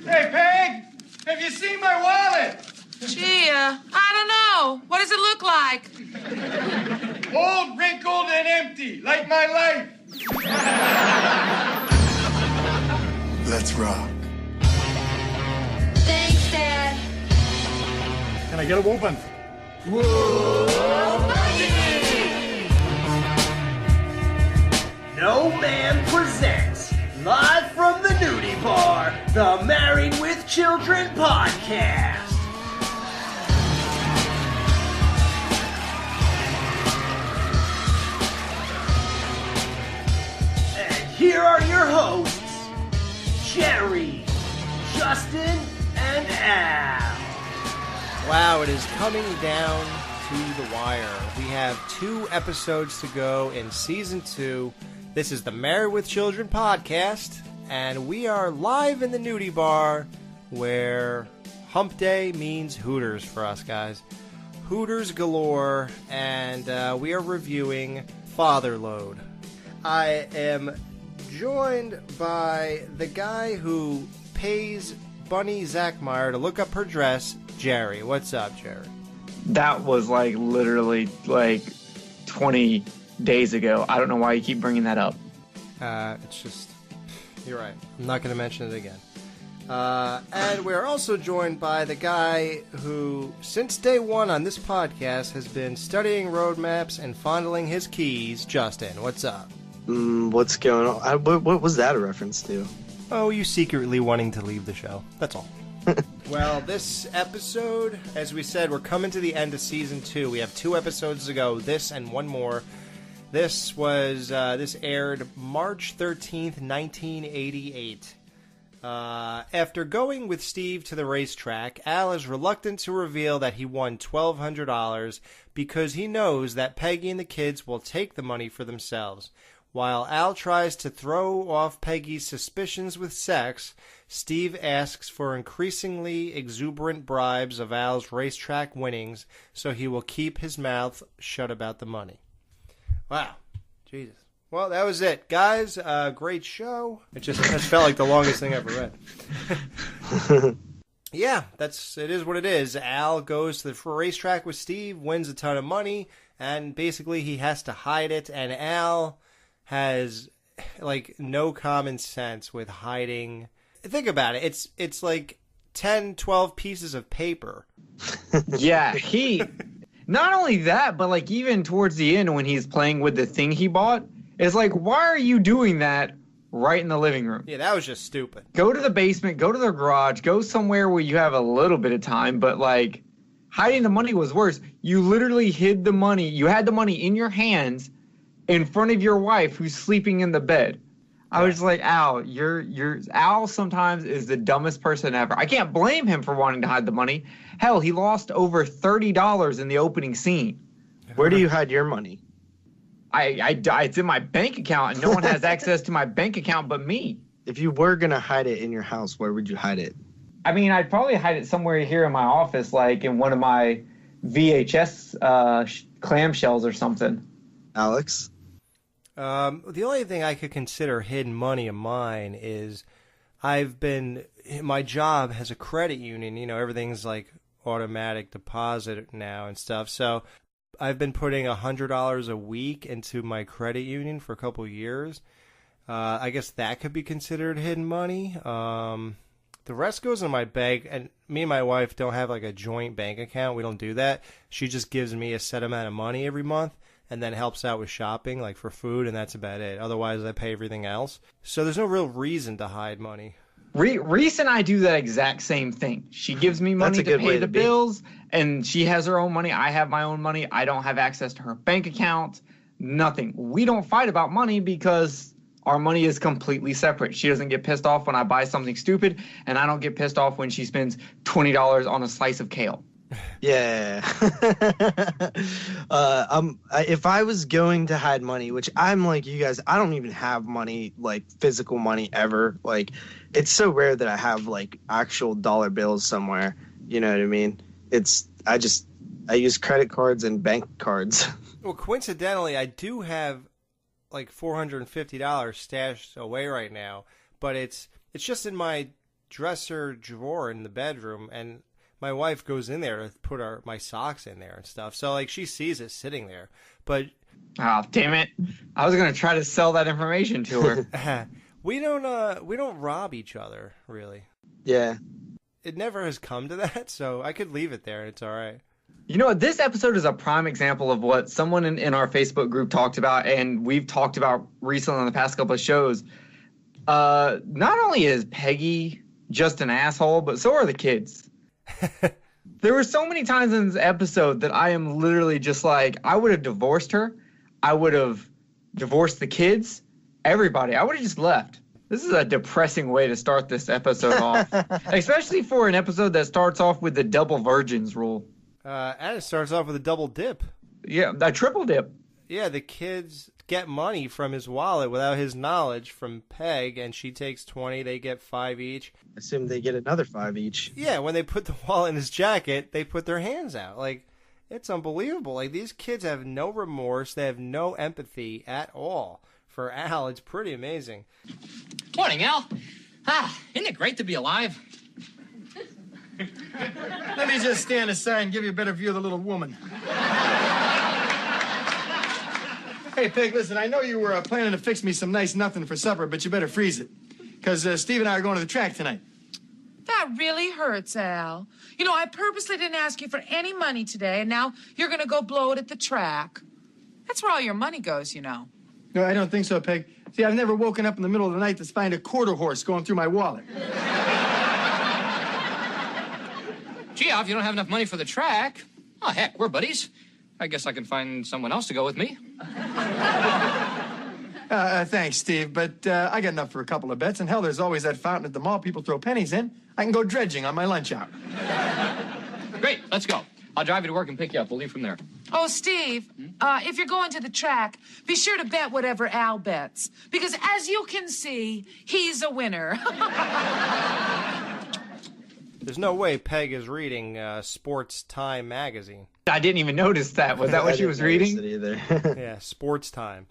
Hey, Peg! Have you seen my wallet? Gee, I don't know. What does it look like? Old, wrinkled, and empty, like my life. Let's rock. Thanks, Dad. Can I get a whooping? No Man presents, live from the nudie bar, the Married with Children podcast. And here are your hosts, Jerry, Justin, and Al. Wow, it is coming down to the wire. We have 2 episodes to go in Season 2. This is the Married with Children podcast, and we are live in the nudie bar where hump day means Hooters for us, guys. Hooters galore, and we are reviewing Father Lode. I am joined by the guy who pays Bunny Zachmeyer to look up her dress, Jerry. What's up, Jerry? That was literally 20 days ago. I don't know why you keep bringing that up. It's just, you're right. I'm not going to mention it again. And we're also joined by the guy who, since day one on this podcast, has been studying road maps and fondling his keys, Justin. What's up? What's going on? What was that a reference to? Oh, you secretly wanting to leave the show. That's all. Well, this episode, as we said, we're coming to the end of Season 2. We have 2 episodes to go, this and one more. This aired March 13th, 1988. After going with Steve to the racetrack, Al is reluctant to reveal that he won $1,200 because he knows that Peggy and the kids will take the money for themselves. While Al tries to throw off Peggy's suspicions with sex, Steve asks for increasingly exuberant bribes of Al's racetrack winnings so he will keep his mouth shut about the money. Wow. Jesus. Well, that was it. Guys, great show. It just felt like the longest thing I ever read. Yeah, it is what it is. Al goes to the racetrack with Steve, wins a ton of money, and basically he has to hide it, and Al has no common sense with hiding. Think about it. It's like 10, 12 pieces of paper. Yeah, not only that, but even towards the end when he's playing with the thing he bought, it's why are you doing that right in the living room? Yeah, that was just stupid. Go to the basement, go to the garage, go somewhere where you have a little bit of time, but hiding the money was worse. You literally hid the money. You had the money in your hands in front of your wife who's sleeping in the bed. I was like, Al, Al sometimes is the dumbest person ever. I can't blame him for wanting to hide the money. Hell, he lost over $30 in the opening scene. Where do you hide your money? It's in my bank account, and no one has access to my bank account but me. If you were going to hide it in your house, where would you hide it? I mean, I'd probably hide it somewhere here in my office, in one of my VHS clamshells or something. Alex? The only thing I could consider hidden money of mine is my job has a credit union, everything's automatic deposit now and stuff. So I've been putting $100 a week into my credit union for a couple of years. I guess that could be considered hidden money. The rest goes in my bank, and me and my wife don't have a joint bank account. We don't do that. She just gives me a set amount of money every month, and then helps out with shopping, for food, and that's about it. Otherwise, I pay everything else. So there's no real reason to hide money. Reese and I do that exact same thing. She gives me money to pay the bills, and she has her own money. I have my own money. I don't have access to her bank account. Nothing. We don't fight about money because our money is completely separate. She doesn't get pissed off when I buy something stupid, and I don't get pissed off when she spends $20 on a slice of kale. Yeah. If I was going to hide money, which I'm like you guys, I don't even have money, physical money ever. It's so rare that I have actual dollar bills somewhere. You know what I mean? I use credit cards and bank cards. Well, coincidentally, I do have $450 stashed away right now, but it's just in my dresser drawer in the bedroom, and my wife goes in there to put my socks in there and stuff. So, like, she sees it sitting there. But... Oh, damn it. I was going to try to sell that information to her. we don't rob each other, really. Yeah. It never has come to that, so I could leave it there and it's all right. You know what? This episode is a prime example of what someone in our Facebook group talked about, and we've talked about recently on the past couple of shows. Not only is Peggy just an asshole, but so are the kids. There were so many times in this episode that I am literally just like, I would have divorced her. I would have divorced the kids. Everybody. I would have just left. This is a depressing way to start this episode off. Especially for an episode that starts off with the double virgins rule. And it starts off with a double dip. Yeah, a triple dip. Yeah, the kids get money from his wallet without his knowledge from Peg, and she takes 20, they get 5 each. Assume they get another 5 each. Yeah, when they put the wallet in his jacket, they put their hands out. Like, it's unbelievable. Like, these kids have no remorse, they have no empathy at all for Al. It's pretty amazing. Morning, Al. Isn't it great to be alive? Let me just stand aside and give you a better view of the little woman. Hey, Peg, listen, I know you were planning to fix me some nice nothing for supper, but you better freeze it. Because Steve and I are going to the track tonight. That really hurts, Al. You know, I purposely didn't ask you for any money today, and now you're going to go blow it at the track. That's where all your money goes, you know. No, I don't think so, Peg. See, I've never woken up in the middle of the night to find a quarter horse going through my wallet. Gee, Al, if you don't have enough money for the track, oh, heck, we're buddies. I guess I can find someone else to go with me. Thanks, Steve, but I got enough for a couple of bets, and hell, there's always that fountain at the mall people throw pennies in. I can go dredging on my lunch hour. Great, let's go. I'll drive you to work and pick you up. We'll leave from there. Oh, Steve, if you're going to the track, be sure to bet whatever Al bets. Because as you can see, he's a winner. There's no way Peg is reading Sports Time magazine. I didn't even notice that. Was that what she was reading? Either. Yeah, Sports Time.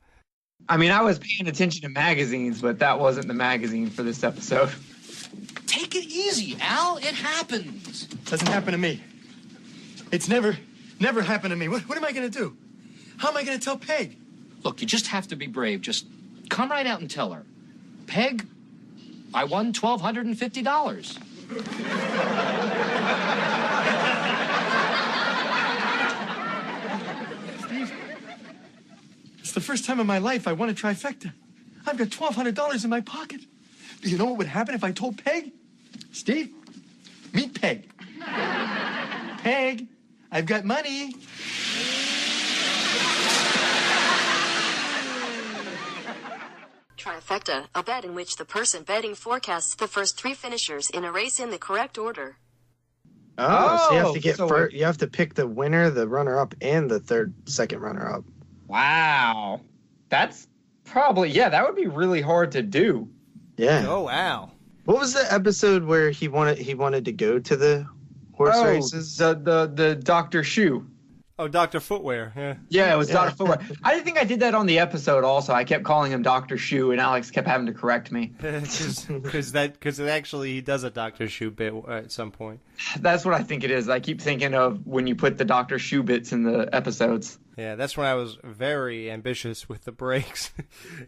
I mean, I was paying attention to magazines, but that wasn't the magazine for this episode. Take it easy, Al. It happens. Doesn't happen to me. It's never happened to me. What am I going to do? How am I going to tell Peg? Look, you just have to be brave. Just come right out and tell her. Peg, I won $1,250. Steve, it's the first time in my life I won a trifecta. I've got $1,200 in my pocket. Do you know what would happen if I told Peg? Steve, meet Peg. Peg, I've got money. Trifecta, a bet in which the person betting forecasts the first 3 finishers in a race in the correct order. Oh, so you have to get you have to pick the winner, the runner-up, and the second runner-up. Wow. That's probably, that would be really hard to do. Yeah. Oh, wow. What was the episode where he wanted to go to the horse races? The Dr. Shoe. Oh, Dr. Footwear, yeah. Yeah, it was Dr. Footwear. I didn't think I did that on the episode also. I kept calling him Dr. Shoe, and Alex kept having to correct me. Because actually he does a Dr. Shoe bit at some point. That's what I think it is. I keep thinking of when you put the Dr. Shoe bits in the episodes. Yeah, that's when I was very ambitious with the breaks.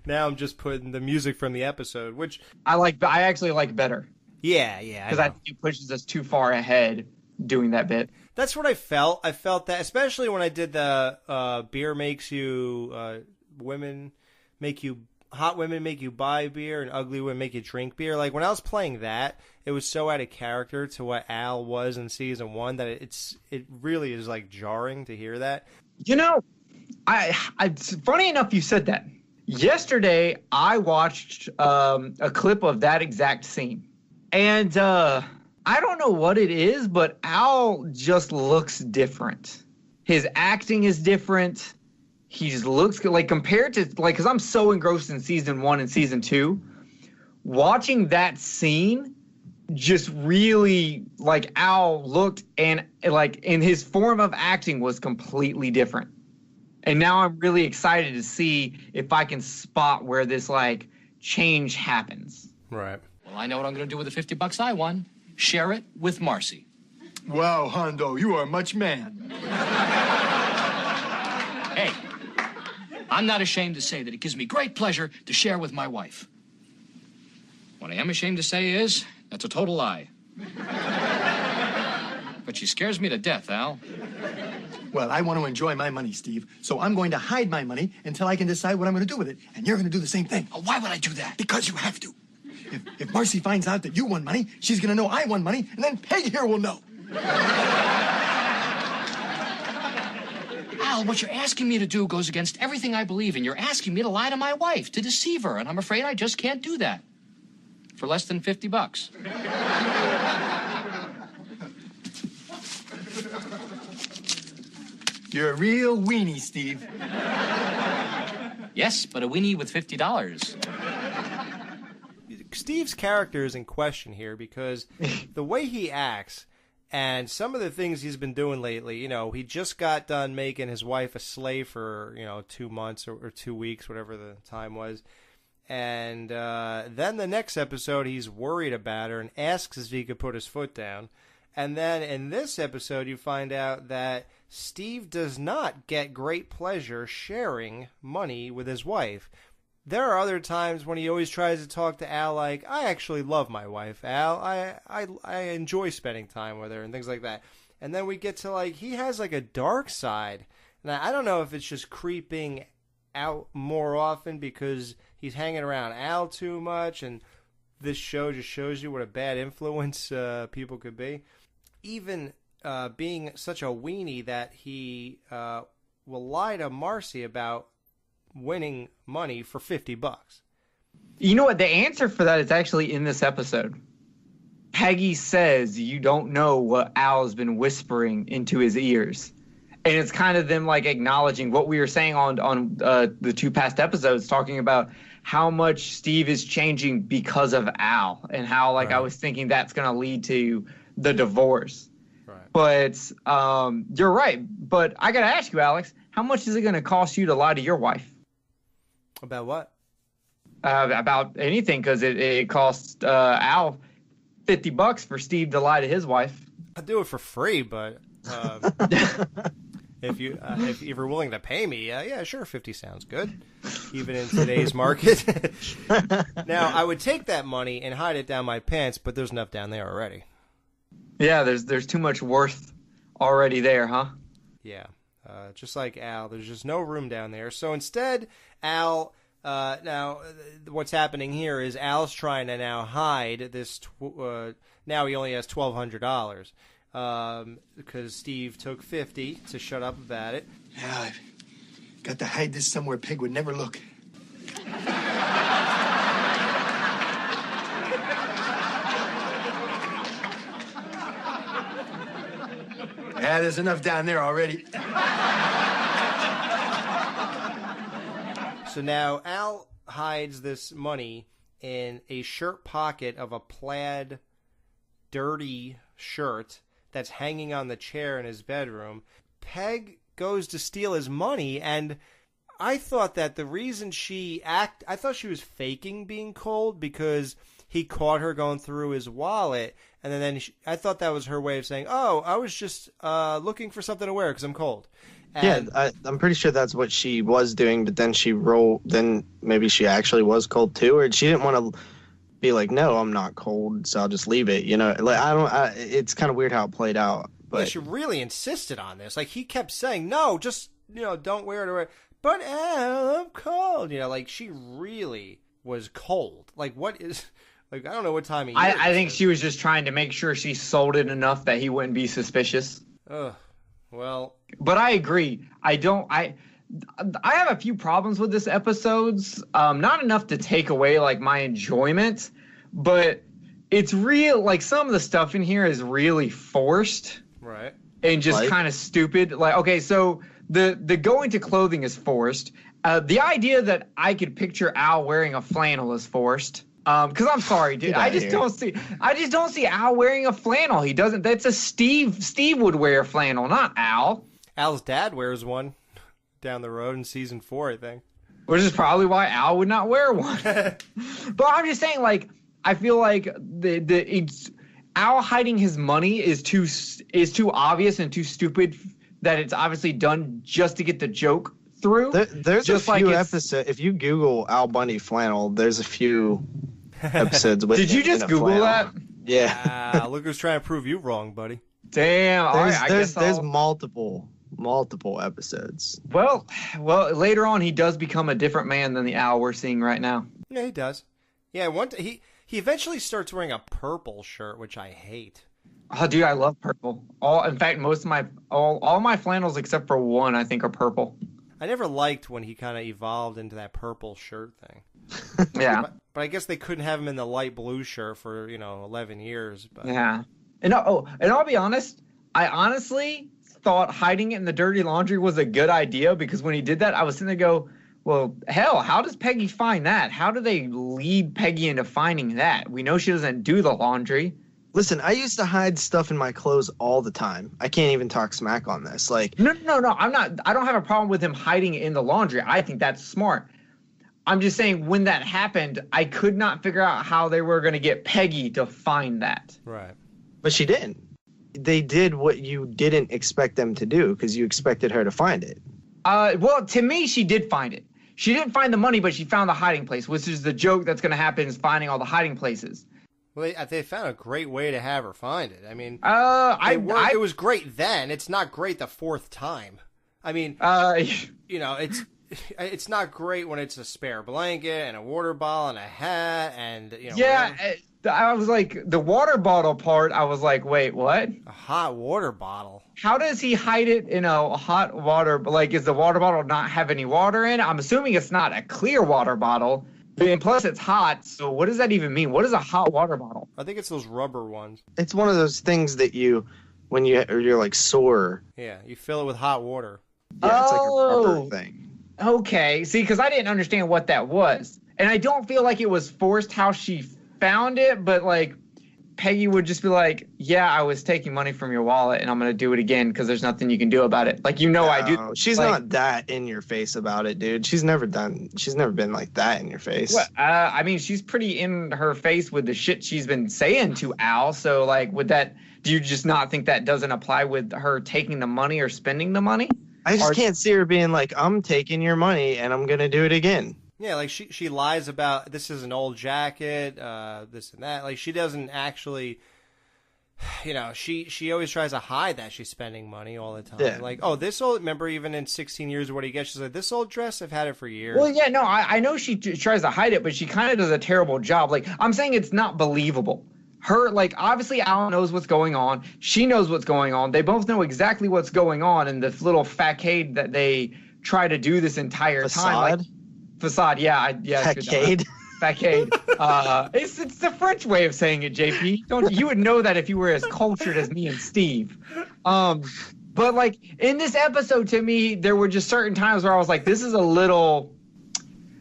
Now I'm just putting the music from the episode, which... I actually like better. Yeah. Because I think it pushes us too far ahead doing that bit. That's what I felt. I felt that, especially when I did the beer makes you, hot women make you buy beer and ugly women make you drink beer. Like, when I was playing that, it was so out of character to what Al was in season 1 that it really is, like, jarring to hear that. You know, it's funny enough you said that. Yesterday, I watched a clip of that exact scene. And, I don't know what it is, but Al just looks different. His acting is different. He just looks good. Like, compared to, like, because I'm so engrossed in season 1 and season 2, watching that scene just really, like, Al looked and, like, in his form of acting was completely different. And now I'm really excited to see if I can spot where this, like, change happens. Right. Well, I know what I'm going to do with the $50 I won. Share it with Marcy. Wow, Hondo, you are much man. Hey, I'm not ashamed to say that it gives me great pleasure to share with my wife. What I am ashamed to say is that's a total lie. But she scares me to death, Al. Well, I want to enjoy my money, Steve, so I'm going to hide my money until I can decide what I'm going to do with it. And you're going to do the same thing. Oh, why would I do that? Because you have to. If Marcy finds out that you won money, she's going to know I won money, and then Peg here will know. Al, what you're asking me to do goes against everything I believe in. You're asking me to lie to my wife, to deceive her, and I'm afraid I just can't do that. For less than $50. You're a real weenie, Steve. Yes, but a weenie with $50. Steve's character is in question here because the way he acts and some of the things he's been doing lately, you know, he just got done making his wife a slave for, 2 months or 2 weeks, whatever the time was. And then the next episode, he's worried about her and asks if he could put his foot down. And then in this episode, you find out that Steve does not get great pleasure sharing money with his wife. There are other times when he always tries to talk to Al like, I actually love my wife, Al. I enjoy spending time with her and things like that. And then we get to he has a dark side. And I don't know if it's just creeping out more often because he's hanging around Al too much and this show just shows you what a bad influence people could be. Even being such a weenie that he will lie to Marcy about winning money for $50. You know what? The answer for that is actually in this episode. Peggy says you don't know what Al's been whispering into his ears. And it's kind of them acknowledging what we were saying on the 2 past episodes, talking about how much Steve is changing because of Al and how I was thinking that's going to lead to the divorce. Right. But you're right. But I got to ask you, Alex, how much is it going to cost you to lie to your wife? About what? About anything, because it costs Al $50 for Steve to lie to his wife. I'd do it for free, but if you're willing to pay me, yeah, sure, 50 sounds good, even in today's market. Now, I would take that money and hide it down my pants, but there's enough down there already. Yeah, there's too much worth already there, huh? Yeah. Just like Al, there's just no room down there. So instead, Al, now what's happening here is Al's trying to now hide this. Now he only has $1,200 because Steve took $50 to shut up about it. Yeah, I've got to hide this somewhere Peg would never look. Yeah, there's enough down there already. So now Al hides this money in a shirt pocket of a plaid, dirty shirt that's hanging on the chair in his bedroom. Peg goes to steal his money, and I thought that the reason I thought she was faking being cold because he caught her going through his wallet, and then I thought that was her way of saying, oh, I was just looking for something to wear because I'm cold. And I'm pretty sure that's what she was doing, but then then maybe she actually was cold too, or she didn't want to be like, no, I'm not cold, so I'll just leave it. It's kind of weird how it played out. But yeah, she really insisted on this. He kept saying, no, just, don't wear it or but I'm cold. She really was cold. What is, I don't know what time he I think she was just trying to make sure she sold it enough that he wouldn't be suspicious. Ugh. Well, but I agree. I have a few problems with this episode's. Not enough to take away my enjoyment, but it's real. Some of the stuff in here is really forced, right? And just kind of stupid. Okay, so the going to clothing is forced. The idea that I could picture Al wearing a flannel is forced. Because I'm sorry, dude. I just don't see Al wearing a flannel. He doesn't. That's a Steve. Steve would wear a flannel, not Al. Al's dad wears one down the road in season 4, I think. Which is probably why Al would not wear one. But I'm just saying, I feel like Al hiding his money is too obvious and too stupid that it's obviously done just to get the joke through. There's just a few episodes. If you Google Al Bundy flannel, there's a few episodes with. Did you just Google that? Yeah. Look who's trying to prove you wrong, buddy. Damn. All right, there's multiple episodes. Well, later on he does become a different man than the Al we're seeing right now. Yeah, he does. Yeah, he eventually starts wearing a purple shirt, which I hate. Oh, dude, I love purple. In fact, most of all my flannels except for one, I think, are purple. I never liked when he kind of evolved into that purple shirt thing. Yeah. But I guess they couldn't have him in the light blue shirt for 11 years. But. Yeah. And I'll be honest. I honestly thought hiding it in the dirty laundry was a good idea because when he did that, I was sitting there go, well, hell, how does Peggy find that? How do they lead Peggy into finding that? We know she doesn't do the laundry. Listen, I used to hide stuff in my clothes all the time. I can't even talk smack on this. Like, no, I'm not. I don't have a problem with him hiding it in the laundry. I think that's smart. I'm just saying when that happened, I could not figure out how they were going to get Peggy to find that. Right. But she didn't. They did what you didn't expect them to do because you expected her to find it. Well, to me, she did find it. She didn't find the money, but she found the hiding place, which is the joke that's going to happen is finding all the hiding places. Well, they found a great way to have her find it. I mean, it was great then. It's not great the fourth time. I mean, it's not great when it's a spare blanket and a water bottle and a hat and Yeah, I was like the water bottle part. I was like, wait, what? A hot water bottle. How does he hide it in a hot water? Like, is the water bottle not have any water in it? I'm assuming it's not a clear water bottle. And plus, it's hot. So what does that even mean? What is a hot water bottle? I think it's those rubber ones. It's one of those things that when you're like sore. Yeah, you fill it with hot water. Yeah, it's like a rubber thing. Okay, see, because I didn't understand what that was. And I don't feel like it was forced how she found it, but like Peggy would just be like, yeah, I was taking money from your wallet and I'm going to do it again because there's nothing you can do about it. Like, no, I do. She's not that in your face about it, dude. She's never been like that in your face. Well, I mean, she's pretty in her face with the shit she's been saying to Al. So like, do you just not think that doesn't apply with her taking the money or spending the money? I just can't see her being like, I'm taking your money and I'm going to do it again. Yeah, like she lies about this is an old jacket, this and that. Like she doesn't actually, she always tries to hide that she's spending money all the time. Yeah. Like, oh, this old, remember even in 16 Years of What He Gets, she's like, this old dress, I've had it for years. Well, yeah, no, I know she tries to hide it, but she kind of does a terrible job. Like, I'm saying it's not believable. Obviously Al knows what's going on. She knows what's going on. They both know exactly what's going on in this little facade that they try to do this entire time. Facade, yeah. Facade? Facade. It's the French way of saying it, JP. You would know that if you were as cultured as me and Steve. But like in this episode, to me, there were just certain times where I was like, this is a little...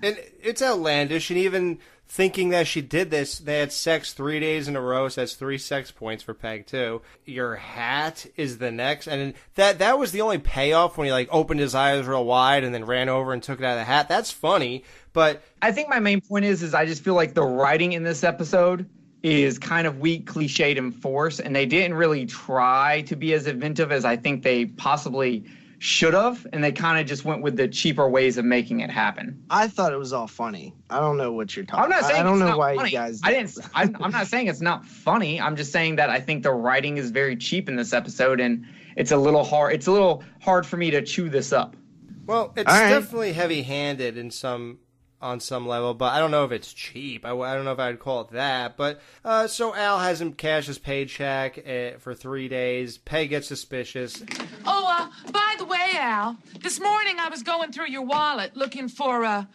And it's outlandish, and even thinking that she did this, they had sex 3 days in a row, so that's 3 sex points for Peg, too. Your hat is the next, and that was the only payoff when he, like, opened his eyes real wide and then ran over and took it out of the hat. That's funny, but... I think my main point is I just feel like the writing in this episode is kind of weak, cliched, and forced, and they didn't really try to be as inventive as I think they possibly should have, and they kind of just went with the cheaper ways of making it happen. I thought it was all funny. I don't know what you're talking about. I'm not saying I don't know not why funny. You guys... I'm not saying it's not funny. I'm just saying that I think the writing is very cheap in this episode, and it's a little hard. It's a little hard for me to chew this up. Well, it's definitely heavy-handed on some level, but I don't know if it's cheap. I don't know if I'd call it that. But so Al has him cash his paycheck for 3 days. Peg gets suspicious. Oh, by the way, Al, this morning I was going through your wallet looking for, by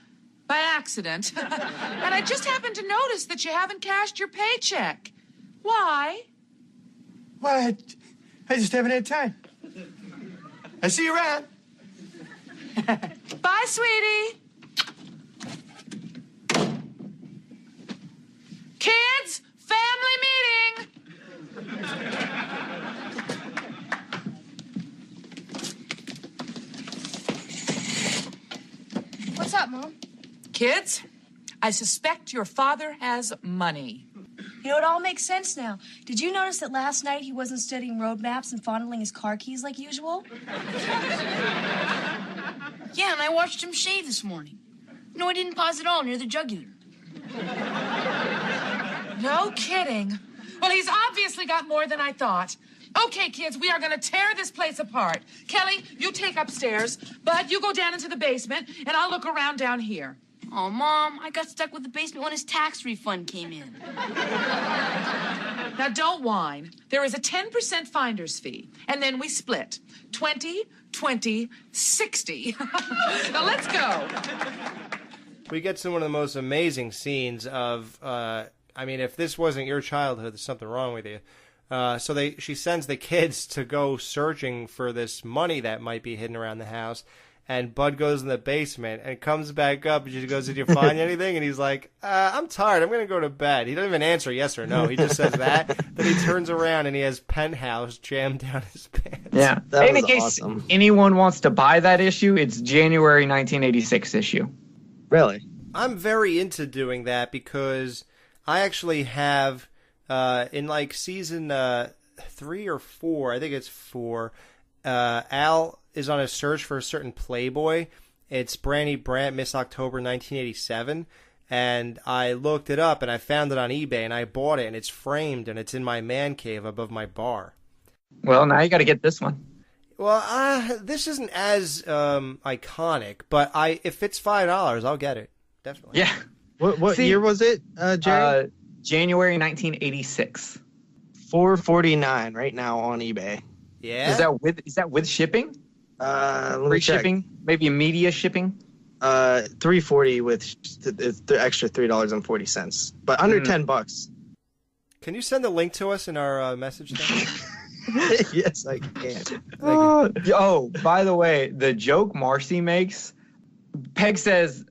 accident, and I just happened to notice that you haven't cashed your paycheck. Why? What? I just haven't had time. I see you around. Bye, sweetie. Kids, family meeting. What's up, Mom? Kids, I suspect your father has money. You know, it all makes sense now. Did you notice that last night he wasn't studying road maps and fondling his car keys like usual? Yeah, and I watched him shave this morning. No, I didn't pause at all near the jugular. No kidding. Well, he's obviously got more than I thought. Okay, kids, we are going to tear this place apart. Kelly, you take upstairs. Bud, you go down into the basement, and I'll look around down here. Oh, Mom, I got stuck with the basement when his tax refund came in. Now, don't whine. There is a 10% finder's fee, and then we split. 20, 20, 60. Now, let's go. We get to one of the most amazing scenes of, if this wasn't your childhood, there's something wrong with you. She sends the kids to go searching for this money that might be hidden around the house. And Bud goes in the basement and comes back up and she goes, "Did you find anything?" And he's like, "I'm tired. I'm going to go to bed." He doesn't even answer yes or no. He just says that. Then he turns around and he has Penthouse jammed down his pants. Yeah. That in was case awesome. anyone wants to buy that issue, it's January 1986 issue. Really? I'm very into doing that because I actually have, in like season 3 or 4, I think it's 4, Al is on a search for a certain Playboy. It's Brandy Brandt, Miss October 1987. And I looked it up and I found it on eBay and I bought it and it's framed and it's in my man cave above my bar. Well, now you got to get this one. Well, this isn't as iconic, but if it's $5, I'll get it. Definitely. Yeah. What year was it, Jerry? January 1986. $4.49 right now on eBay. Yeah. Is that with shipping? Let me Free check. shipping? Maybe media shipping? $3.40 with the extra $3.40, but under $10. Can you send the link to us in our message thing? Yes, I can. Oh, by the way, the joke Marcy makes, Peg says,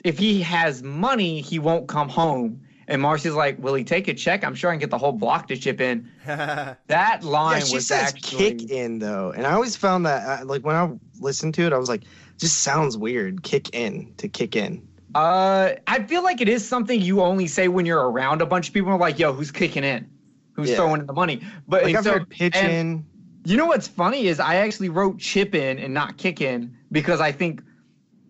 if he has money, he won't come home. And Marcy's like, "Will he take a check? I'm sure I can get the whole block to chip in." That line she was says actually... kick in, though. And I always found that, when I listened to it, I was like, just sounds weird. Kick in, to kick in. I feel like it is something you only say when you're around a bunch of people. Like, yo, who's kicking in? Who's throwing in the money? But I've heard pitch in. You know what's funny is I actually wrote chip in and not kick in because I think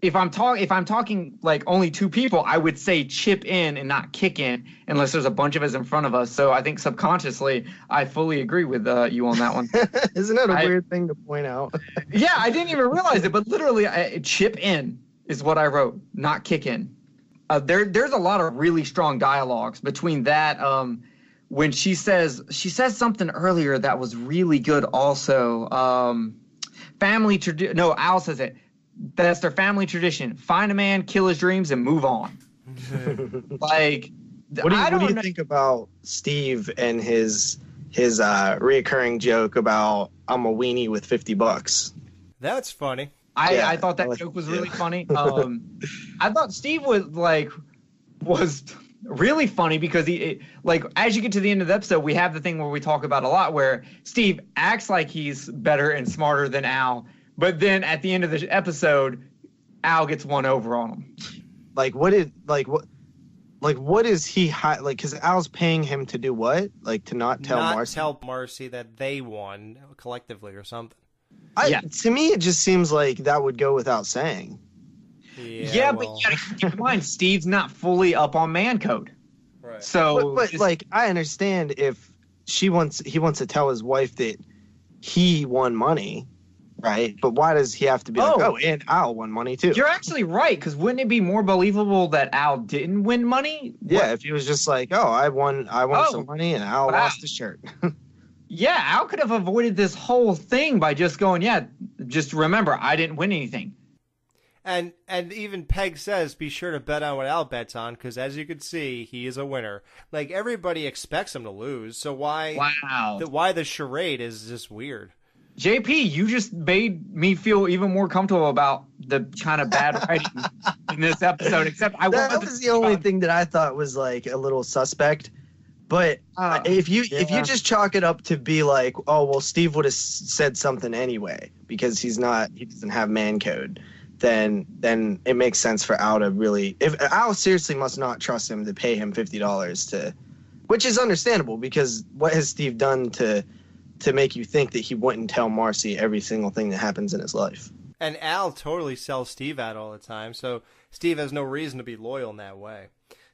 if I'm talking like only two people, I would say chip in and not kick in unless there's a bunch of us in front of us. So I think subconsciously I fully agree with you on that one. Isn't that a weird thing to point out? Yeah, I didn't even realize it, but literally chip in is what I wrote, not kick in. There's a lot of really strong dialogues between that. When she says something earlier that was really good also. Family tradition. No, Al says it. That's their family tradition. Find a man, kill his dreams, and move on. Like, what do you think about Steve and his reoccurring joke about I'm a weenie with $50? That's funny. I thought that joke was really funny. I thought Steve was really funny because as you get to the end of the episode, we have the thing where we talk about a lot where Steve acts like he's better and smarter than Al. But then at the end of the episode, Al gets one over on him. What is he because Al's paying him to do what? Like to not tell Marcy? Not tell Marcy that they won collectively or something. To me, it just seems like that would go without saying. Yeah, but you gotta keep in mind, Steve's not fully up on man code. Right. So, but I understand if he wants to tell his wife that he won money. Right, but why does he have to be and Al won money too? You're actually right, because wouldn't it be more believable that Al didn't win money? Yeah, if he was just like, I won some money and Al lost the shirt. Yeah, Al could have avoided this whole thing by just going, just remember, I didn't win anything. And even Peg says, be sure to bet on what Al bets on, because as you can see, he is a winner. Like, everybody expects him to lose, so why the charade is just weird. JP, you just made me feel even more comfortable about the kind of bad writing in this episode. Except that was the only thing that I thought was like a little suspect. But if you just chalk it up to be like, Steve would have said something anyway because he doesn't have man code, then it makes sense for Al to really. If Al seriously must not trust him to pay him $50 which is understandable because what has Steve done to make you think that he wouldn't tell Marcy every single thing that happens in his life? And Al totally sells Steve out all the time, so Steve has no reason to be loyal in that way.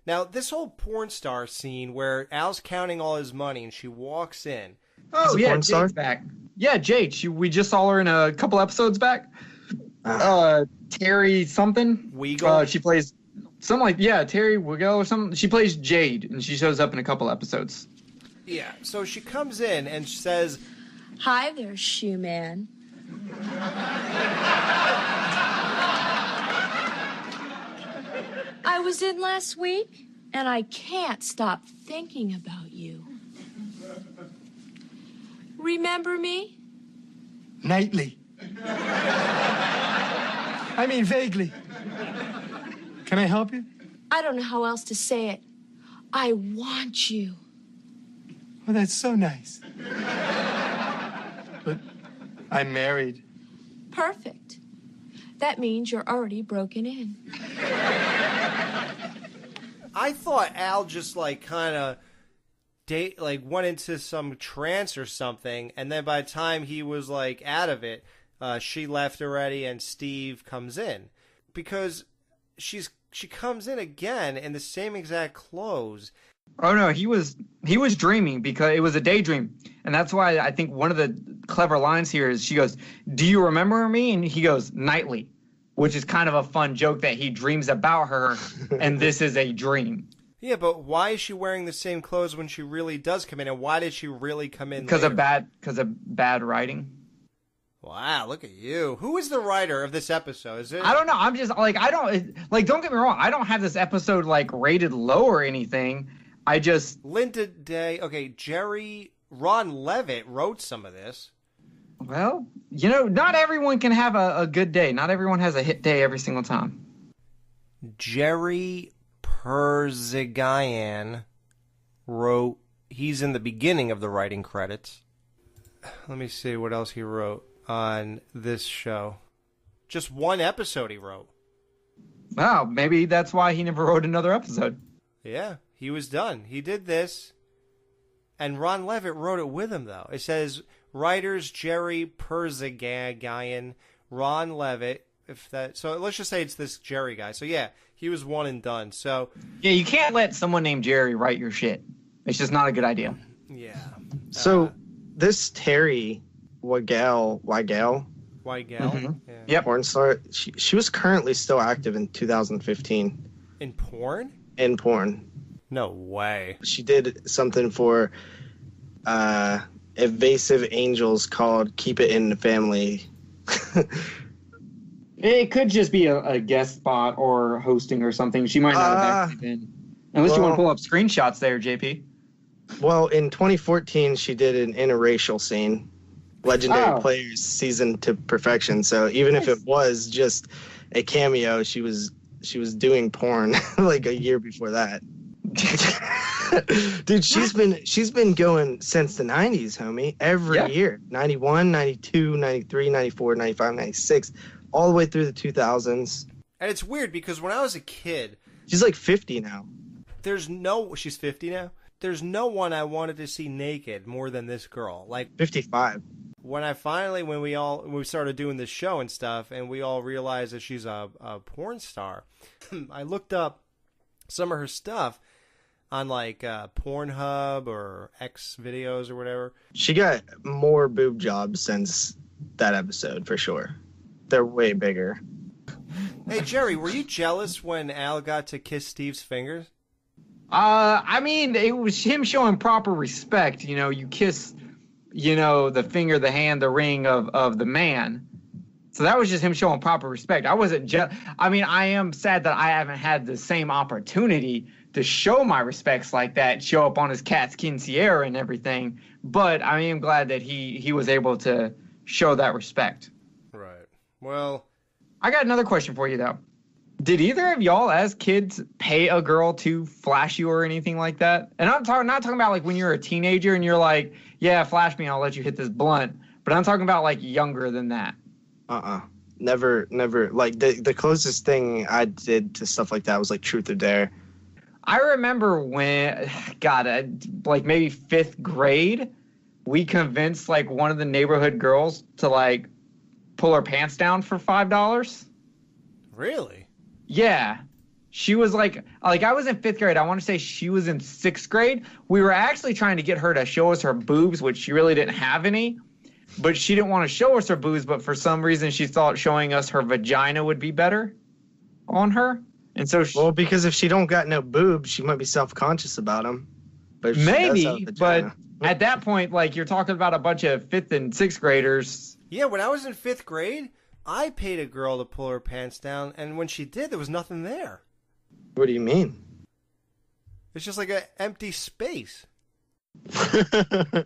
Now, this whole porn star scene where Al's counting all his money and she walks in. Oh, yeah, Jade's back. Yeah, Jade. We just saw her in a couple episodes back. Terry something. Weagle? She plays something like, Terry Weagle or something. She plays Jade, and she shows up in a couple episodes. Yeah, so she comes in and she says, Hi there, shoe man. I was in last week, and I can't stop thinking about you. Remember me? Nightly. I mean, vaguely. Can I help you? I don't know how else to say it. I want you. Oh, that's so nice. But I'm married. Perfect. That means you're already broken in. I thought Al just kind of went into some trance or something, and then by the time he was out of it, she left already, and Steve comes in because she comes in again in the same exact clothes. Oh no, he was dreaming because it was a daydream, and that's why I think one of the clever lines here is she goes, "Do you remember me?" and he goes, "Nightly," which is kind of a fun joke that he dreams about her, and this is a dream. Yeah, but why is she wearing the same clothes when she really does come in, and why did she really come in? Because of bad writing. Wow, look at you. Who is the writer of this episode? Is it? I don't know. I'm just don't get me wrong. I don't have this episode rated low or anything. I just Linda Day. Okay, Ron Levitt wrote some of this. Well, not everyone can have a good day. Not everyone has a hit day every single time. Jerry Perzigian wrote. He's in the beginning of the writing credits. Let me see what else he wrote on this show. Just one episode he wrote. Wow, maybe that's why he never wrote another episode. Yeah, he was done. He did this, and Ron Levitt wrote it with him, though. It says, writers Jerry Perzigian, Ron Levitt, so let's just say it's this Jerry guy. So yeah, he was one and done. So yeah, you can't let someone named Jerry write your shit. It's just not a good idea. Yeah. So this Terry Weagle, mm-hmm. Yep, porn star. She was currently still active in 2015. In porn? In porn. No way. She did something for Evasive Angels called "Keep It in the Family." It could just be a guest spot or hosting or something. She might not have actually been. Unless you want to pull up screenshots there, JP. Well, in 2014, she did an interracial scene. Legendary Players seasoned to perfection. So even if it was just a cameo, she was doing porn a year before that. Dude, she's been going since the 90s, homie. Every year. 91, 92, 93, 94, 95, 96, all the way through the 2000s. And it's weird because when I was a kid, she's 50 now. She's 50 now. There's no one I wanted to see naked more than this girl. 55. When we started doing this show and stuff, and we all realized that she's a porn star, I looked up some of her stuff on Pornhub or X videos or whatever. She got more boob jobs since that episode for sure. They're way bigger. Hey Jerry, were you jealous when Al got to kiss Steve's fingers? I mean, it was him showing proper respect. You kiss, the finger, the hand, the ring of the man. So that was just him showing proper respect. I wasn't I am sad that I haven't had the same opportunity to show my respects like that, show up on his cat's quinceañera and everything. But I am glad that he was able to show that respect. Right. Well, I got another question for you, though. Did either of y'all as kids pay a girl to flash you or anything like that? And I'm not talking about when you're a teenager and you're like, yeah, flash me, I'll let you hit this blunt. But I'm talking about younger than that. Never. The closest thing I did to stuff like that was Truth or Dare. I remember when, God, like maybe 5th grade, we convinced like one of the neighborhood girls to like pull her pants down for $5. Really? Yeah. She was like I was in 5th grade. I want to say she was in 6th grade. We were actually trying to get her to show us her boobs, which she really didn't have any. But she didn't want to show us her boobs, but for some reason she thought showing us her vagina would be better on her. And so well, because if she don't got no boobs, she might be self-conscious about them. But maybe, but at that point, like, you're talking about a bunch of 5th and 6th graders. Yeah, when I was in 5th grade, I paid a girl to pull her pants down, and when she did, there was nothing there. What do you mean? It's just like an empty space. Oh,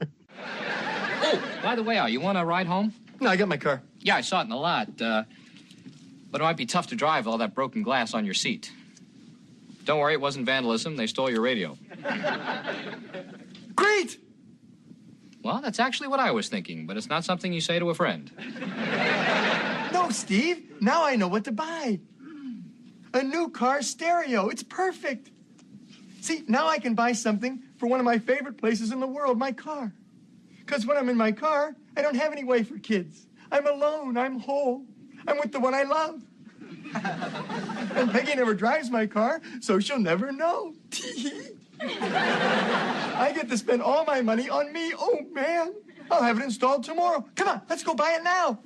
by the way, Al, you want to ride home? No, I got my car. Yeah, I saw it in the lot. But it might be tough to drive with all that broken glass on your seat. Don't worry, it wasn't vandalism. They stole your radio. Great! Well, that's actually what I was thinking, but it's not something you say to a friend. No, Steve. Now I know what to buy. A new car stereo. It's perfect. See, now I can buy something for one of my favorite places in the world, my car. Because when I'm in my car, I don't have any way for kids. I'm alone. I'm whole. I'm with the one I love. And Peggy never drives my car, so she'll never know. I get to spend all my money on me. Oh, man. I'll have it installed tomorrow. Come on, let's go buy it now.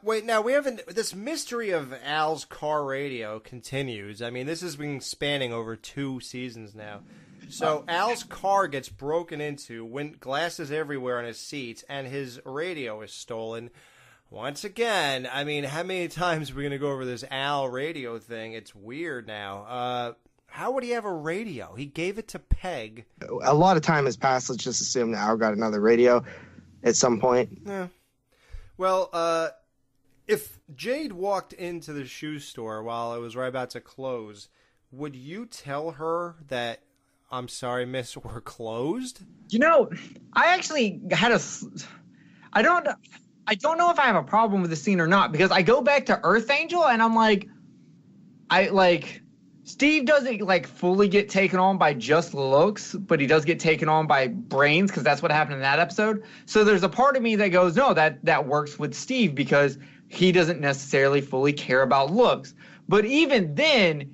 Wait, now we haven't. This mystery of Al's car radio continues. I mean, this has been spanning over 2 seasons now. So Al's car gets broken into, glasses everywhere on his seats, and his radio is stolen. Once again, I mean, how many times are we going to go over this Al radio thing? It's weird now. How would he have a radio? He gave it to Peg. A lot of time has passed. Let's just assume that Al got another radio at some point. Yeah. Well, if Jade walked into the shoe store while it was right about to close, would you tell her that, I'm sorry, miss, we're closed? You know, I actually had I don't know if I have a problem with the scene or not, because I go back to Earth Angel and I'm like, Steve doesn't like fully get taken on by just looks, but he does get taken on by brains, because that's what happened in that episode. So there's a part of me that goes, no, that works with Steve, because he doesn't necessarily fully care about looks. But even then,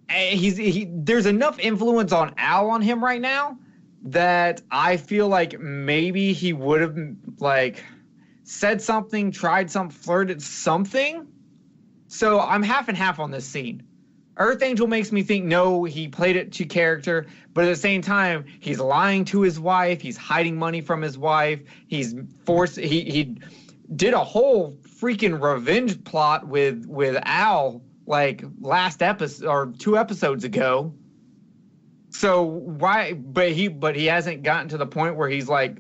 there's enough influence on Al on him right now that I feel like maybe he would have like said something, tried something, flirted something. So I'm half and half on this scene. Earth Angel makes me think, no, he played it to character, but at the same time, he's lying to his wife, he's hiding money from his wife, he did a whole freaking revenge plot with Al like last episode or 2 episodes ago. So why? But he hasn't gotten to the point where he's like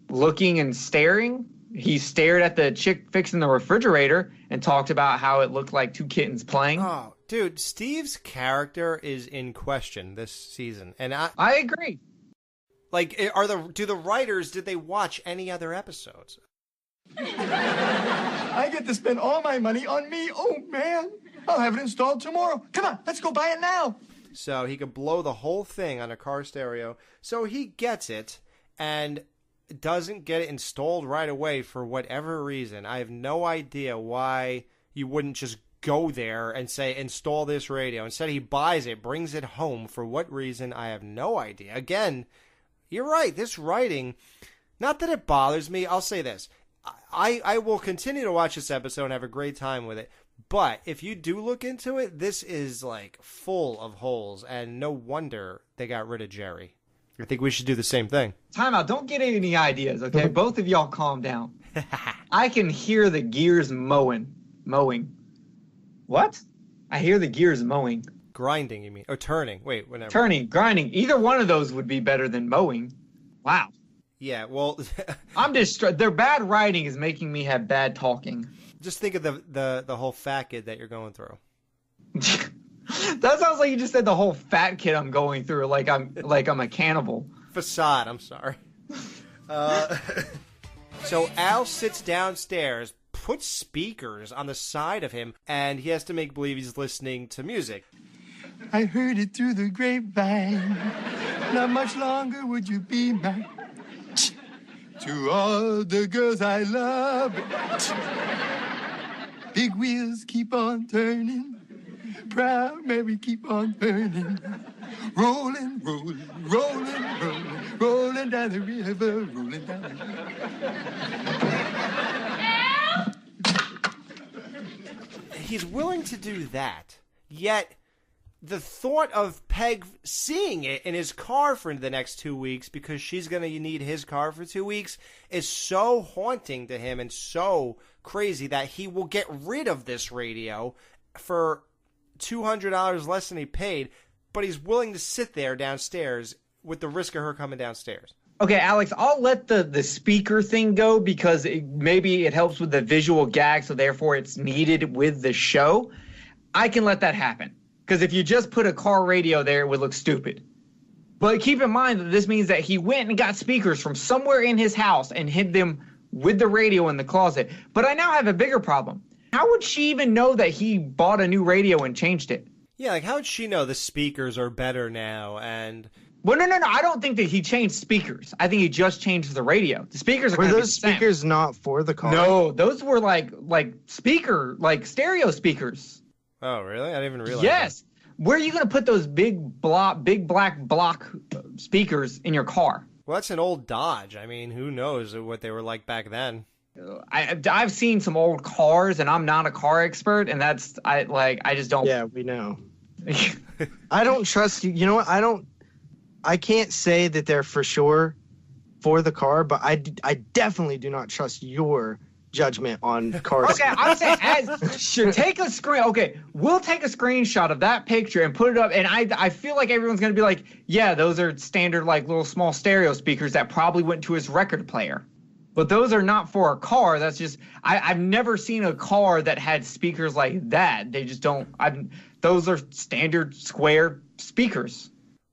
looking and staring. He stared at the chick fixing the refrigerator and talked about how it looked like 2 kittens playing. Oh, dude, Steve's character is in question this season, and I agree. Like, do the writers, did they watch any other episodes? I get to spend all my money on me. Oh, man. I'll have it installed tomorrow. Come on, let's go buy it now. So he could blow the whole thing on a car stereo. So he gets it and doesn't get it installed right away for whatever reason. I have no idea why you wouldn't just go there and say, install this radio. Instead, he buys it, brings it home. For what reason, I have no idea. Again, you're right. This writing, not that it bothers me. I'll say this. I will continue to watch this episode and have a great time with it. But if you do look into it, this is like full of holes, and no wonder they got rid of Jerry. I think we should do the same thing. Time out. Don't get any ideas, okay? Both of y'all calm down. I can hear the gears mowing. What? I hear the gears mowing. Grinding, you mean? Or turning. Wait, whatever. Turning, grinding. Either one of those would be better than mowing. Wow. Yeah, well... I'm distraught. Their bad writing is making me have bad talking. Just think of the whole fat kid that you're going through. That sounds like you just said the whole fat kid I'm going through, like I'm a cannibal. Facade, I'm sorry. So Al sits downstairs, puts speakers on the side of him, and he has to make believe he's listening to music. I heard it through the grapevine. Not much longer would you be mine. To all the girls I love. Big wheels keep on turning. Proud Mary keep on burning. Rolling, rolling, rolling, rolling, rolling down the river, rolling down the river. He's willing to do that, yet the thought of Peg seeing it in his car for the next 2 weeks because she's going to need his car for 2 weeks is so haunting to him and so crazy that he will get rid of this radio for $200 less than he paid, but he's willing to sit there downstairs with the risk of her coming downstairs. Okay, Alex, I'll let the speaker thing go because maybe it helps with the visual gag, so therefore it's needed with the show. I can let that happen. Because if you just put a car radio there, it would look stupid. But keep in mind that this means that he went and got speakers from somewhere in his house and hid them with the radio in the closet. But I now have a bigger problem. How would she even know that he bought a new radio and changed it? Yeah, like how would she know the speakers are better now and... Well, no. I don't think that he changed speakers. I think he just changed the radio. The speakers are Were those speakers not for the car? No, those were like stereo speakers. Oh, really? I didn't even realize. Yes. That. Where are you going to put those big black block speakers in your car? Well, that's an old Dodge. I mean, who knows what they were like back then? I've seen some old cars, and I'm not a car expert, and I just don't. Yeah, we know. I don't trust you. You know what? I can't say that they're for sure for the car, but I definitely do not trust your judgment on cars. Okay, I'm saying take a screen. Okay, we'll take a screenshot of that picture and put it up. And I feel like everyone's gonna be like, yeah, those are standard like little small stereo speakers that probably went to his record player. But those are not for a car. That's just I've never seen a car that had speakers like that. They just don't. Those are standard square speakers.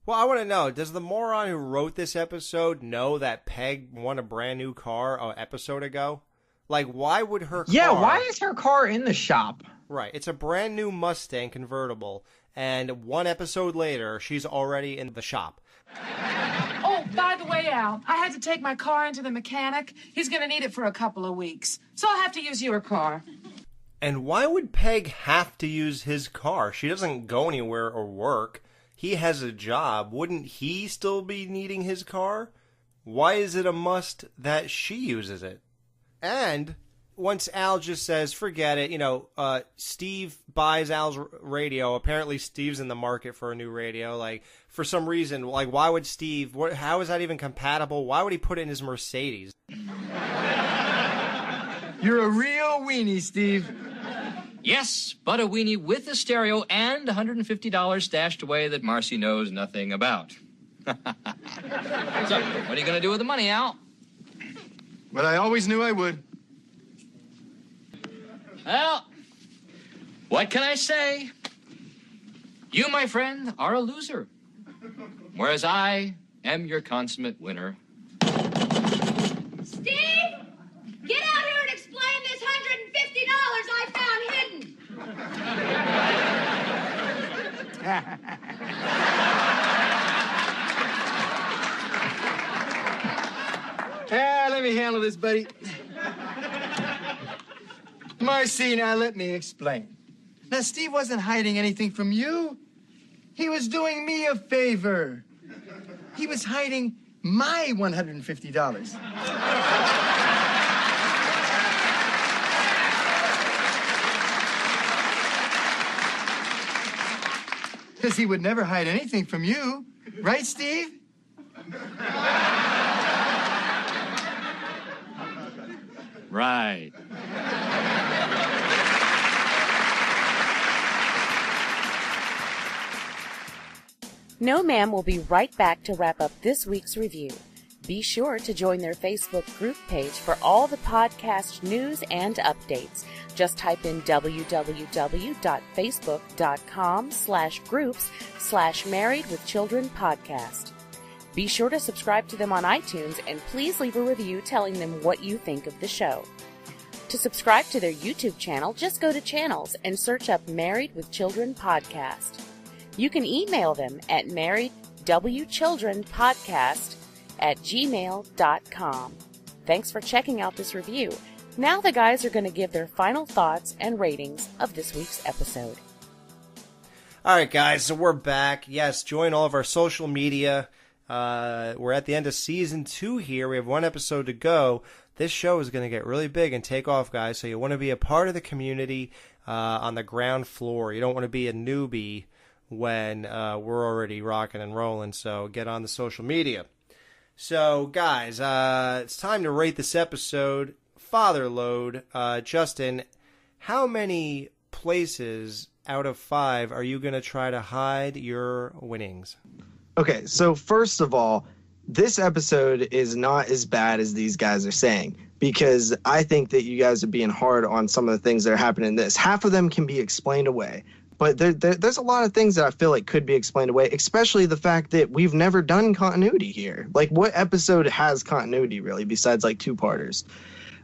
Well, I want to know, does the moron who wrote this episode know that Peg won a brand new car an episode ago? Like, why would her car... Yeah, why is her car in the shop? Right, it's a brand new Mustang convertible, and one episode later, she's already in the shop. Oh, by the way, Al, I had to take my car into the mechanic. He's going to need it for a couple of weeks, so I'll have to use your car. And why would Peg have to use his car? She doesn't go anywhere or work. He has a job. Wouldn't he still be needing his car? Why is it a must that she uses it? And once Al just says, forget it, Steve buys Al's radio. Apparently Steve's in the market for a new radio. Like, for some reason, like, why would Steve, how is that even compatible? Why would he put it in his Mercedes? You're a real weenie, Steve. Yes, but a weenie with a stereo and $150 stashed away that Marcy knows nothing about. So, what are you going to do with the money, Al? But I always knew I would. Well, what can I say? You, my friend, are a loser. Whereas I am your consummate winner. Steve! Get out here and explain this $150 I found hidden! Let me handle this, buddy. Marcy, now let me explain. Now, Steve wasn't hiding anything from you. He was doing me a favor. He was hiding my $150. Because he would never hide anything from you. Right, Steve? Right. No Ma'am will be right back to wrap up this week's review. Be sure to join their Facebook group page for all the podcast news and updates. Just type in www.facebook.com/groups/marriedwithchildrenpodcast. Be sure to subscribe to them on iTunes and please leave a review telling them what you think of the show. To subscribe to their YouTube channel, just go to channels and search up Married with Children Podcast. You can email them at marriedwchildrenpodcast@gmail.com. Thanks for checking out this review. Now the guys are going to give their final thoughts and ratings of this week's episode. All right, guys, so we're back. Yes, join all of our social media. We're at the end of season 2 here. We have 1 episode to go. This show is going to get really big and take off, guys, so you want to be a part of the community on the ground floor. You don't want to be a newbie when we're already rocking and rolling, so get on the social media. So, guys, it's time to rate this episode. Father Lode, Justin, how many places out of 5 are you going to try to hide your winnings? Okay, so first of all, this episode is not as bad as these guys are saying, because I think that you guys are being hard on some of the things that are happening in this. Half of them can be explained away, but there's a lot of things that I feel like could be explained away, especially the fact that we've never done continuity here. Like, what episode has continuity, really, besides, like, 2-parters?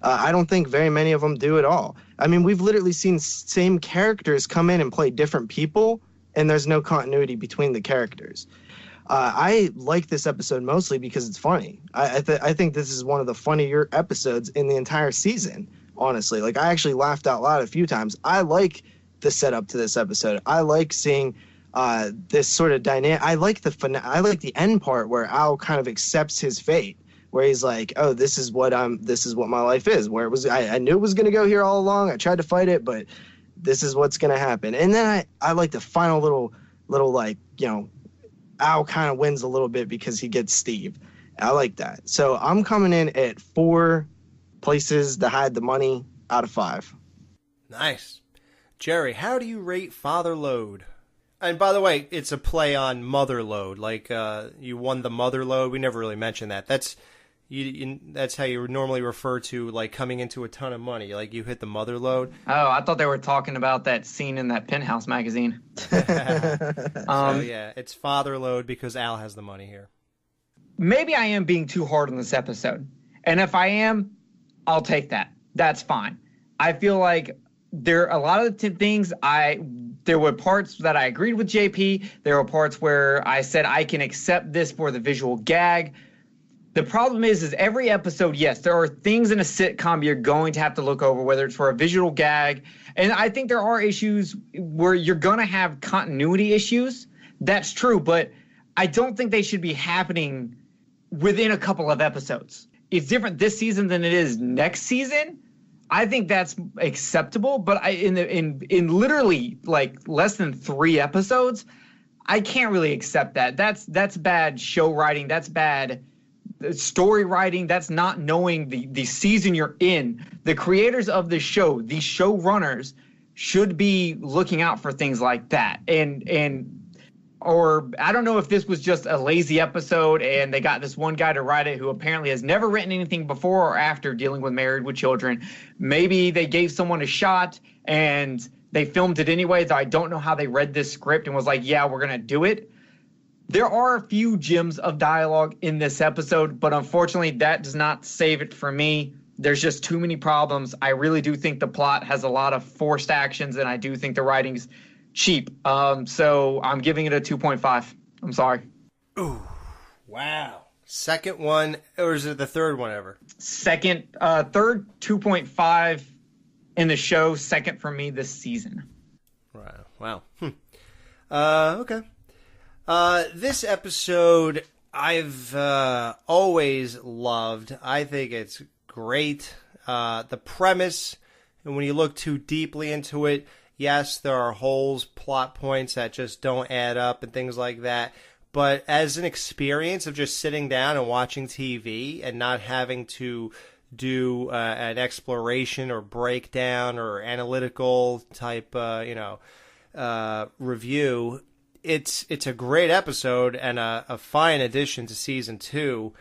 I don't think very many of them do at all. I mean, we've literally seen same characters come in and play different people, and there's no continuity between the characters. I like this episode mostly because it's funny. I think this is one of the funnier episodes in the entire season, honestly. Like, I actually laughed out loud a few times. I like the setup to this episode. I like seeing this sort of dynamic. I like the end part where Al kind of accepts his fate, where he's like, "Oh, this is what my life is." Where it was, I knew it was going to go here all along. I tried to fight it, but this is what's going to happen. And then I like the final little like, you know, Al kind of wins a little bit because he gets Steve. I like that. So I'm coming in at 4 places to hide the money out of 5. Nice. Jerry, how do you rate Father Lode? And by the way, it's a play on Mother Lode. Like, you won the Mother Lode. We never really mentioned that. That's how you normally refer to, like, coming into a ton of money. Like, you hit the Mother Lode. Oh, I thought they were talking about that scene in that Penthouse magazine. So, yeah, it's Father Lode because Al has the money here. Maybe I am being too hard on this episode. And if I am, I'll take that. That's fine. I feel like there are a lot of the things there were parts that I agreed with JP. There were parts where I said I can accept this for the visual gag. The problem is every episode, yes, there are things in a sitcom you're going to have to look over, whether it's for a visual gag. And I think there are issues where you're going to have continuity issues. That's true, but I don't think they should be happening within a couple of episodes. It's different this season than it is next season. I think that's acceptable, but in literally like less than 3 episodes, I can't really accept that. That's bad show writing. That's bad story writing. That's not knowing the season you're in. The creators of the show, the showrunners, should be looking out for things like that. Or I don't know if this was just a lazy episode and they got this one guy to write it who apparently has never written anything before or after dealing with Married with Children. Maybe they gave someone a shot and they filmed it anyways. I don't know how they read this script and was like, yeah, we're going to do it. There are a few gems of dialogue in this episode, but unfortunately that does not save it for me. There's just too many problems. I really do think the plot has a lot of forced actions, and I do think the writing's cheap. So I'm giving it a 2.5. I'm sorry. Ooh, wow. Second one, or is it the third one ever? Third 2.5 in the show. Second for me this season. Wow. Okay. This episode I've always loved. I think it's great. The premise, and when you look too deeply into it, yes, there are holes, plot points that just don't add up and things like that. But as an experience of just sitting down and watching TV and not having to do an exploration or breakdown or analytical type, review, it's a great episode and a fine addition to season 2.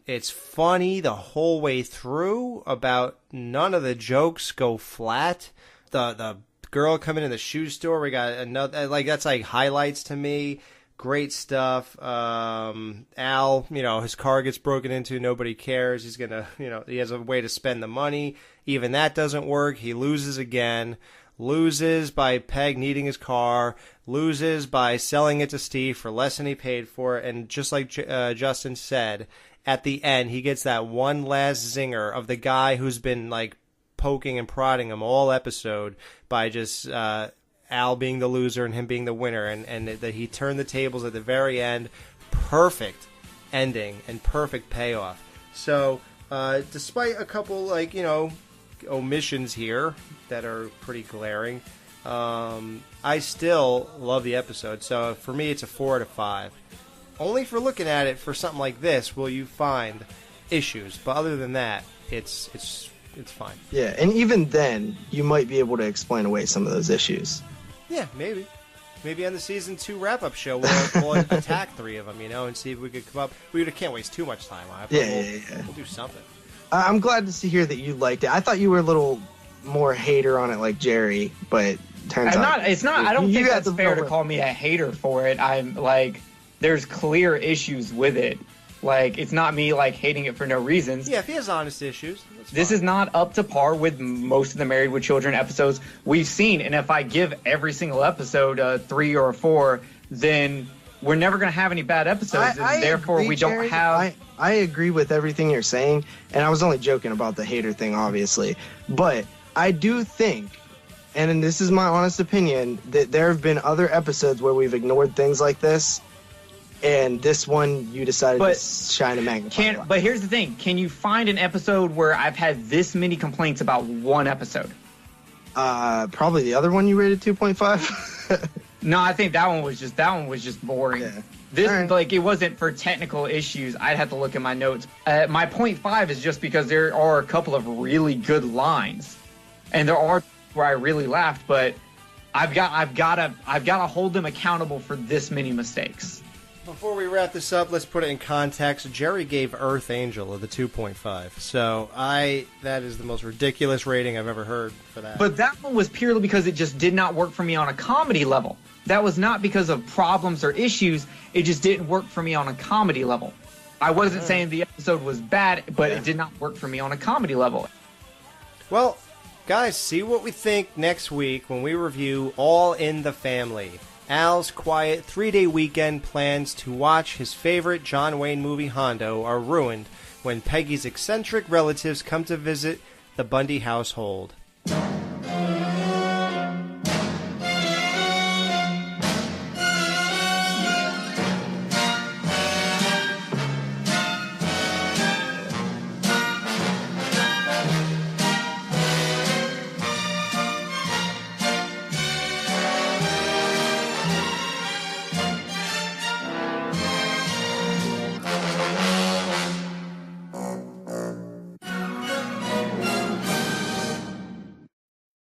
It's funny the whole way through. About none of the jokes go flat. The girl coming in the shoe store, we got another, like, that's like highlights to me. Great stuff. Al, his car gets broken into, nobody cares. He's gonna, he has a way to spend the money. Even that doesn't work. He loses again. loses by Peg needing his car, loses by selling it to Steve for less than he paid for it, and just like Justin said, at the end, he gets that one last zinger of the guy who's been, like, poking and prodding him all episode by just Al being the loser and him being the winner, and that he turned the tables at the very end. Perfect ending and perfect payoff. So, despite a couple, like, omissions here that are pretty glaring, I still love the episode. So, for me, it's a 4 out of 5. Only for looking at it for something like this will you find issues, but other than that, it's fine. Yeah, and even then, you might be able to explain away some of those issues. Yeah, maybe. Maybe on the season 2 wrap-up show, we'll attack 3 of them, and see if we could come up. We can't waste too much time on it. Yeah. We'll do something. I'm glad to hear that you liked it. I thought you were a little more hater on it, like Jerry, but turns out it's not. I don't think that's fair to call me a hater for it. I'm like, there's clear issues with it. Like, it's not me, like, hating it for no reasons. Yeah, if he has honest issues, this is not up to par with most of the Married with Children episodes we've seen. And if I give every single episode a 3 or a 4, then we're never going to have any bad episodes. And therefore, we don't have... I agree with everything you're saying. And I was only joking about the hater thing, obviously. But I do think, and this is my honest opinion, that there have been other episodes where we've ignored things like this. And this one, you decided to shine a magnifying light. But here's the thing. Can you find an episode where I've had this many complaints about one episode? Probably the other one you rated 2.5. No, I think that one was just boring. Yeah. This, like, it wasn't for technical issues. I'd have to look at my notes. My 0.5 is just because there are a couple of really good lines. And there are where I really laughed, but I've got to hold them accountable for this many mistakes. Before we wrap this up, let's put it in context. Jerry gave Earth Angel the 2.5. So that is the most ridiculous rating I've ever heard for that. But that one was purely because it just did not work for me on a comedy level. That was not because of problems or issues. It just didn't work for me on a comedy level. I wasn't saying the episode was bad, but it did not work for me on a comedy level. Well, guys, see what we think next week when we review All in the Family. Al's quiet 3-day weekend plans to watch his favorite John Wayne movie Hondo are ruined when Peggy's eccentric relatives come to visit the Bundy household.